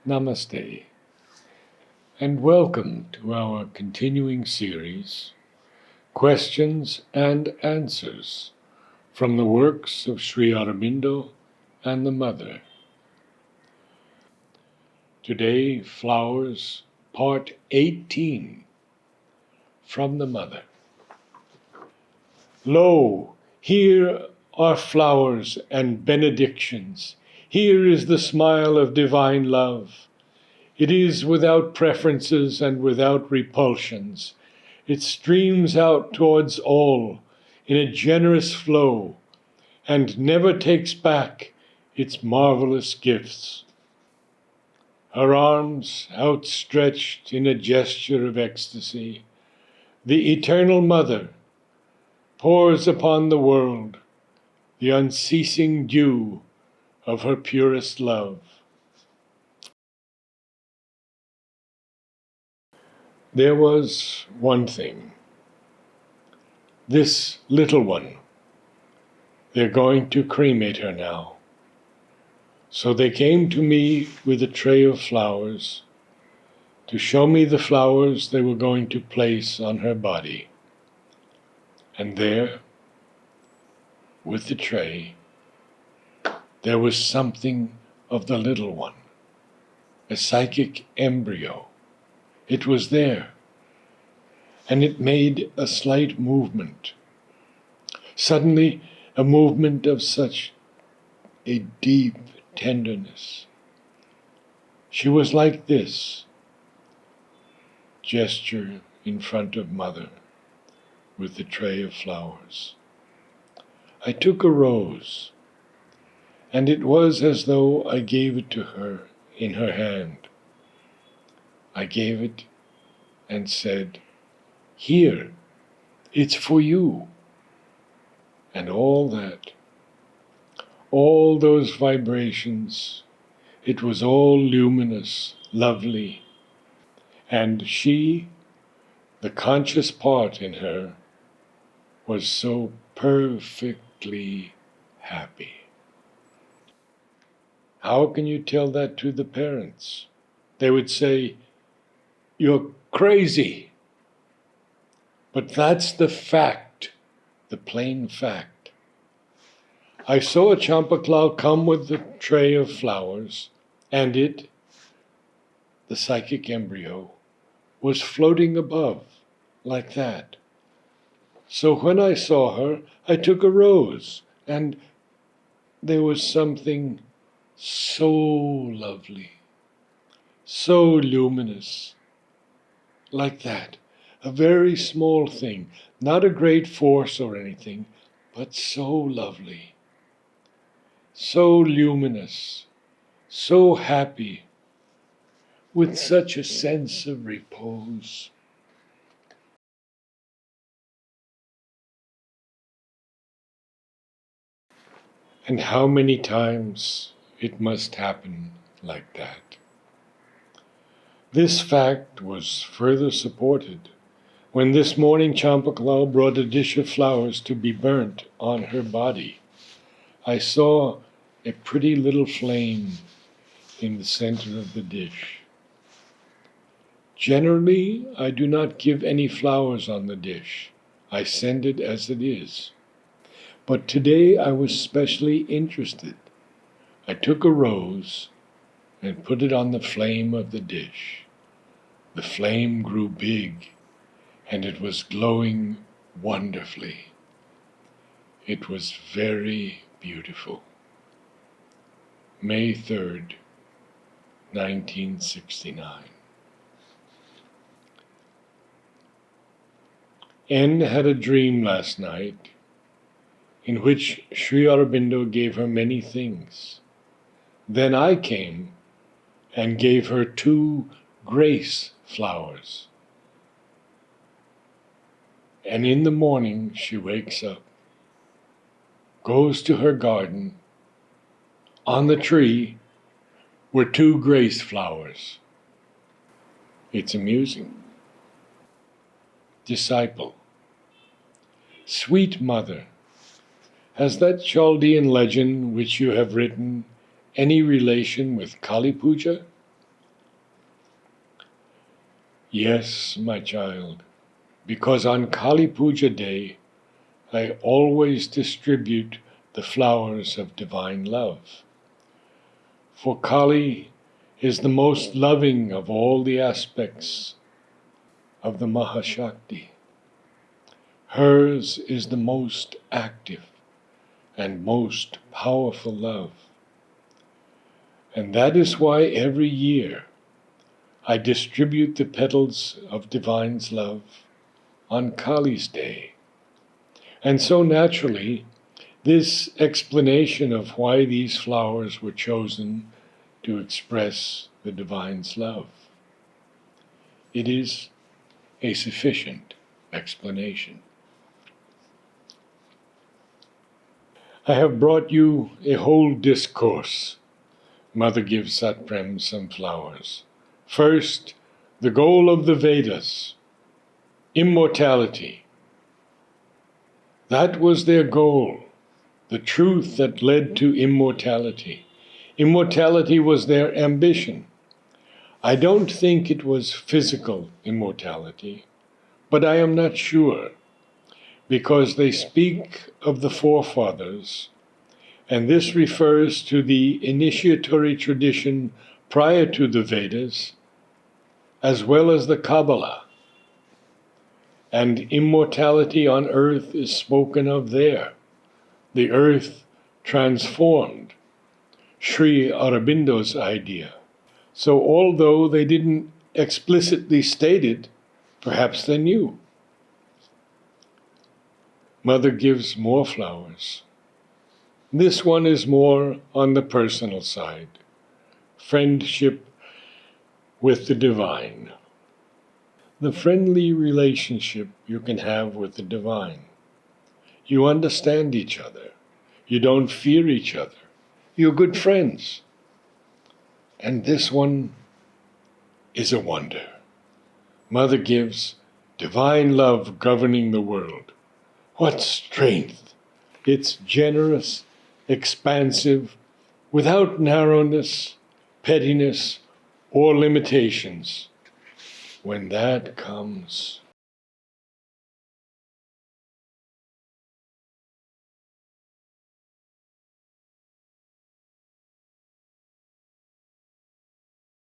Namaste, and welcome to our continuing series, Questions and Answers from the works of Sri Aurobindo and the Mother. Today, Flowers, Part 18, from the Mother. Lo, here are flowers and benedictions. Here is the smile of divine love. It is without preferences and without repulsions. It streams out towards all in a generous flow and never takes back its marvelous gifts. Her arms outstretched in a gesture of ecstasy, the Eternal Mother pours upon the world the unceasing dew of her purest love. There was one thing. This little one, they're going to cremate her now. So they came to me with a tray of flowers to show me the flowers they were going to place on her body. And there, with the tray, there was something of the little one, a psychic embryo. It was there, and it made a slight movement. Suddenly, a movement of such a deep tenderness. She was like this, gesture in front of Mother with the tray of flowers. I took a rose, and it was as though I gave it to her in her hand. I gave it and said, "Here, it's for you." And all that, all those vibrations, it was all luminous, lovely. And she, the conscious part in her, was so perfectly happy. How can you tell that to the parents? They would say, "You're crazy." But that's the fact, the plain fact. I saw a champaklau come with the tray of flowers, and it, the psychic embryo, was floating above, like that. So when I saw her, I took a rose, and there was something so lovely, so luminous, like that. A very small thing, not a great force or anything, but so lovely, so luminous, so happy, with such a sense of repose. And how many times it must happen like that. This fact was further supported when this morning Champaklau brought a dish of flowers to be burnt on her body. I saw a pretty little flame in the center of the dish. Generally, I do not give any flowers on the dish. I send it as it is. But today I was specially interested. I took a rose and put it on the flame of the dish. The flame grew big, and it was glowing wonderfully. It was very beautiful. May 3rd, 1969. N had a dream last night in which Sri Aurobindo gave her many things. Then I came and gave her 2 grace flowers. And in the morning she wakes up, goes to her garden. On the tree were 2 grace flowers. It's amusing. Disciple. Sweet Mother, has that Chaldean legend which you have written any relation with Kali Puja? Yes, my child, because on Kali Puja Day, I always distribute the flowers of divine love. For Kali is the most loving of all the aspects of the Mahashakti. Hers is the most active and most powerful love. And that is why every year I distribute the petals of Divine's love on Kali's Day. And so naturally, this explanation of why these flowers were chosen to express the Divine's love. It is a sufficient explanation. I have brought you a whole discourse. Mother gives Satprem some flowers. First, the goal of the Vedas, immortality. That was their goal, the truth that led to immortality. Immortality was their ambition. I don't think it was physical immortality, but I am not sure, because they speak of the forefathers, and this refers to the initiatory tradition prior to the Vedas, as well as the Kabbalah. And immortality on earth is spoken of there, the earth transformed, Sri Aurobindo's idea. So although they didn't explicitly state it, perhaps they knew. Mother gives more flowers. This one is more on the personal side, friendship with the divine. The friendly relationship you can have with the divine. You understand each other. You don't fear each other. You're good friends. And this one is a wonder. Mother gives divine love governing the world. What strength! It's generous, expansive, without narrowness, pettiness, or limitations. When that comes,